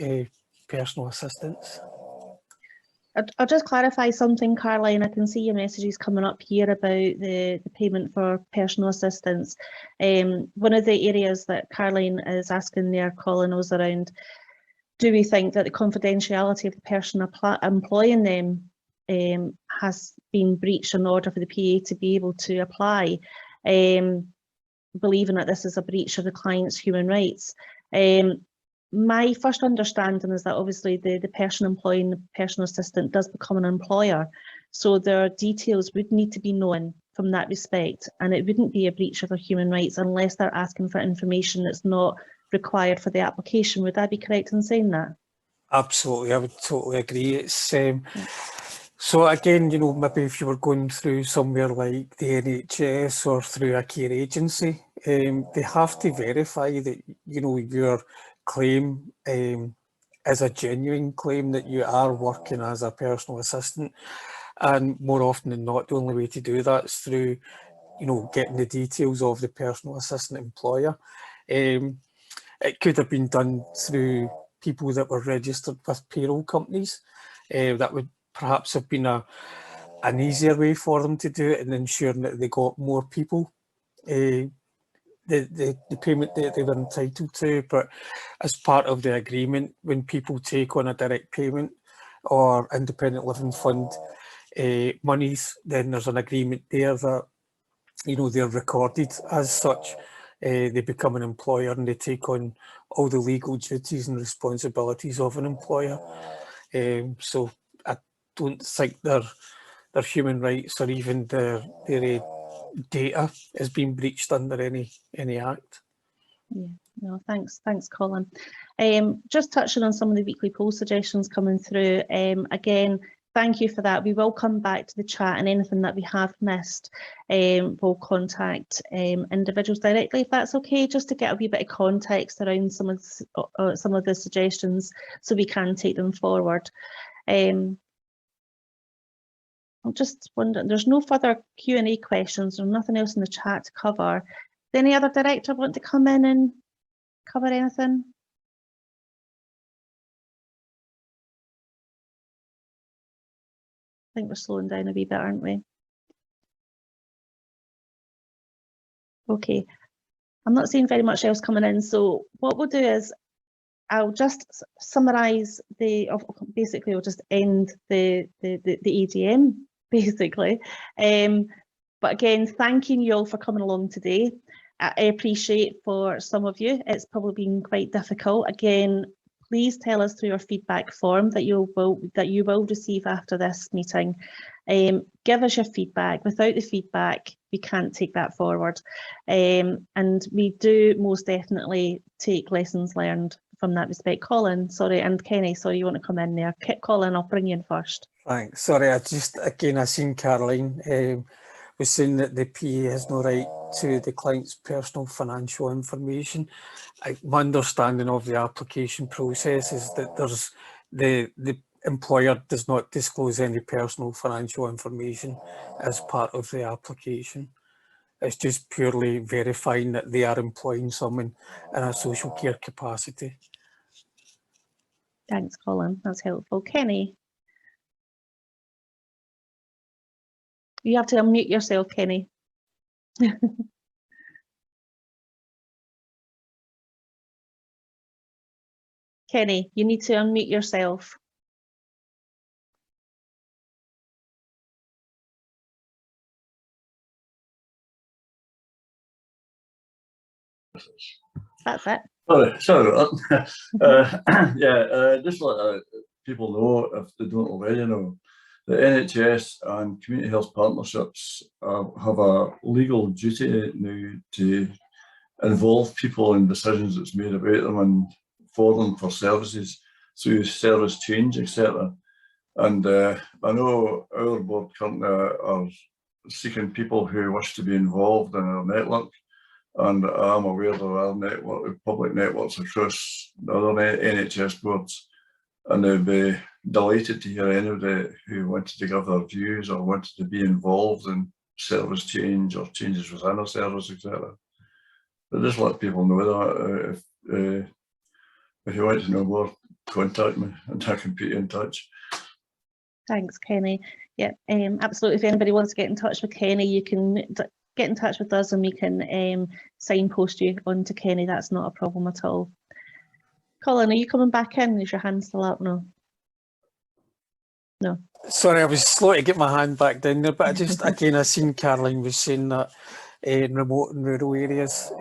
S3: personal assistants.
S1: I'll just clarify something, Caroline. I can see your messages coming up here about the payment for personal assistance. One of the areas that Caroline is asking there, Colin, was around, do we think that the confidentiality of the person employing them has been breached in order for the PA to be able to apply, believing that this is a breach of the client's human rights? My first understanding is that obviously the person employing the personal assistant does become an employer, so their details would need to be known from that respect, and it wouldn't be a breach of their human rights unless they're asking for information that's not required for the application. Would I be correct in saying that?
S3: Absolutely, I would totally agree. It's so again, you know, maybe if you were going through somewhere like the NHS or through a care agency, they have to verify that, you know, your claim is a genuine claim, that you are working as a personal assistant. And more often than not, the only way to do that is through, you know, getting the details of the personal assistant employer. It could have been done through people that were registered with payroll companies. That would perhaps have been an easier way for them to do it, and ensuring that they got more people the payment that they were entitled to. But as part of the agreement, when people take on a direct payment or independent living fund monies, then there's an agreement there that, you know, they're recorded as such. They become an employer and they take on all the legal duties and responsibilities of an employer. So I don't think their human rights or even their data is being breached under any act.
S1: Yeah, no, thanks, Colin. Just touching on some of the weekly poll suggestions coming through. Again, thank you for that. We will come back to the chat, and anything that we have missed, we'll contact individuals directly, if that's okay, just to get a wee bit of context around some of the suggestions, so we can take them forward. I'm just wondering, there's no further Q&A questions or nothing else in the chat to cover. Does any other director want to come in and cover anything? I think we're slowing down a wee bit, aren't we? Okay, I'm not seeing very much else coming in, so what we'll do is I'll just summarise basically we'll just end the AGM, basically. But again, thanking you all for coming along today. I appreciate for some of you, it's probably been quite difficult. Again, please tell us through your feedback form that you will receive after this meeting. Give us your feedback. Without the feedback, we can't take that forward. And we do most definitely take lessons learned from that respect. Colin, sorry, and Kenny, sorry, you want to come in there. Colin, I'll bring you in first. Thanks.
S3: Sorry, I seen Caroline was saying that the PA has no right to the client's personal financial information. My understanding of the application process is that there's the employer does not disclose any personal financial information as part of the application. It's just purely verifying that they are employing someone in a social care capacity.
S1: Thanks, Colin. That's helpful. Kenny? You have to unmute yourself, Kenny. Kenny, you need to unmute yourself. That's it.
S6: Sorry. Just let people know, if they don't already know, the NHS and community health partnerships have a legal duty now to involve people in decisions that's made about them and for them for services through service change, etc. And I know our board currently are seeking people who wish to be involved in our network. And I'm aware of our network, public networks across the other NHS boards. And they'd be delighted to hear anybody who wanted to give their views or wanted to be involved in service change or changes within a service, etc. But just let people know that if you want to know more, contact me and I can put you in touch.
S1: Thanks, Kenny. Yeah, absolutely. If anybody wants to get in touch with Kenny, you can get in touch with us and we can signpost you onto Kenny. That's not a problem at all. Colin, are you coming back in? Is your hand still up? No. No.
S3: Sorry, I was slow to get my hand back down there, but I just, again, I seen Caroline was saying that in remote and rural areas,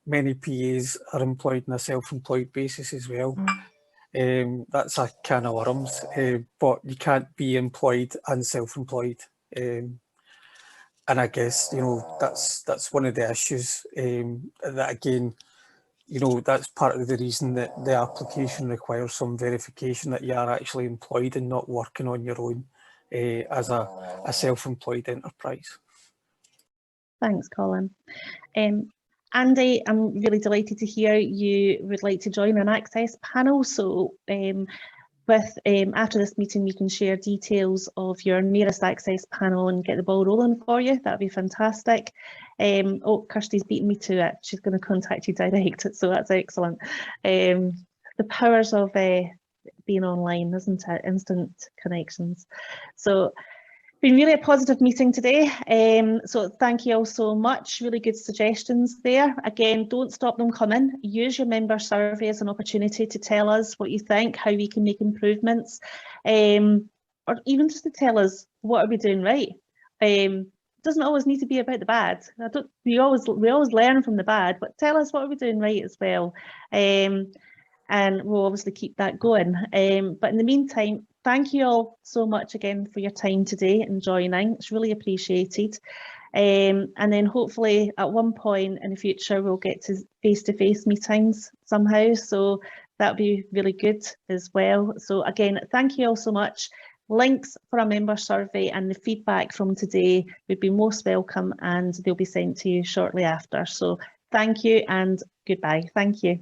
S3: many PAs are employed on a self-employed basis as well. That's a can of worms, but you can't be employed and self-employed. And I guess, you know, that's one of the issues that, again, you know, that's part of the reason that the application requires some verification that you are actually employed and not working on your own as a self-employed enterprise.
S1: Thanks, Colin. Andy, I'm really delighted to hear you would like to join an access panel. So after this meeting, we can share details of your nearest access panel and get the ball rolling for you. That'd be fantastic. Oh, Kirsty's beating me to it. She's going to contact you direct, so that's excellent. The powers of being online, isn't it? Instant connections. So been really a positive meeting today. So thank you all so much. Really good suggestions there. Again, don't stop them coming. Use your member survey as an opportunity to tell us what you think, how we can make improvements, or even just to tell us what are we doing right. Doesn't always need to be about the bad. We always learn from the bad, but tell us what are we doing right as well. And we'll obviously keep that going. But in the meantime, thank you all so much again for your time today and joining. It's really appreciated. And then hopefully at one point in the future, we'll get to face-to-face meetings somehow. So that'd be really good as well. So again, thank you all so much. Links for a member survey and the feedback from today would be most welcome and they'll be sent to you shortly after. So thank you and goodbye. Thank you.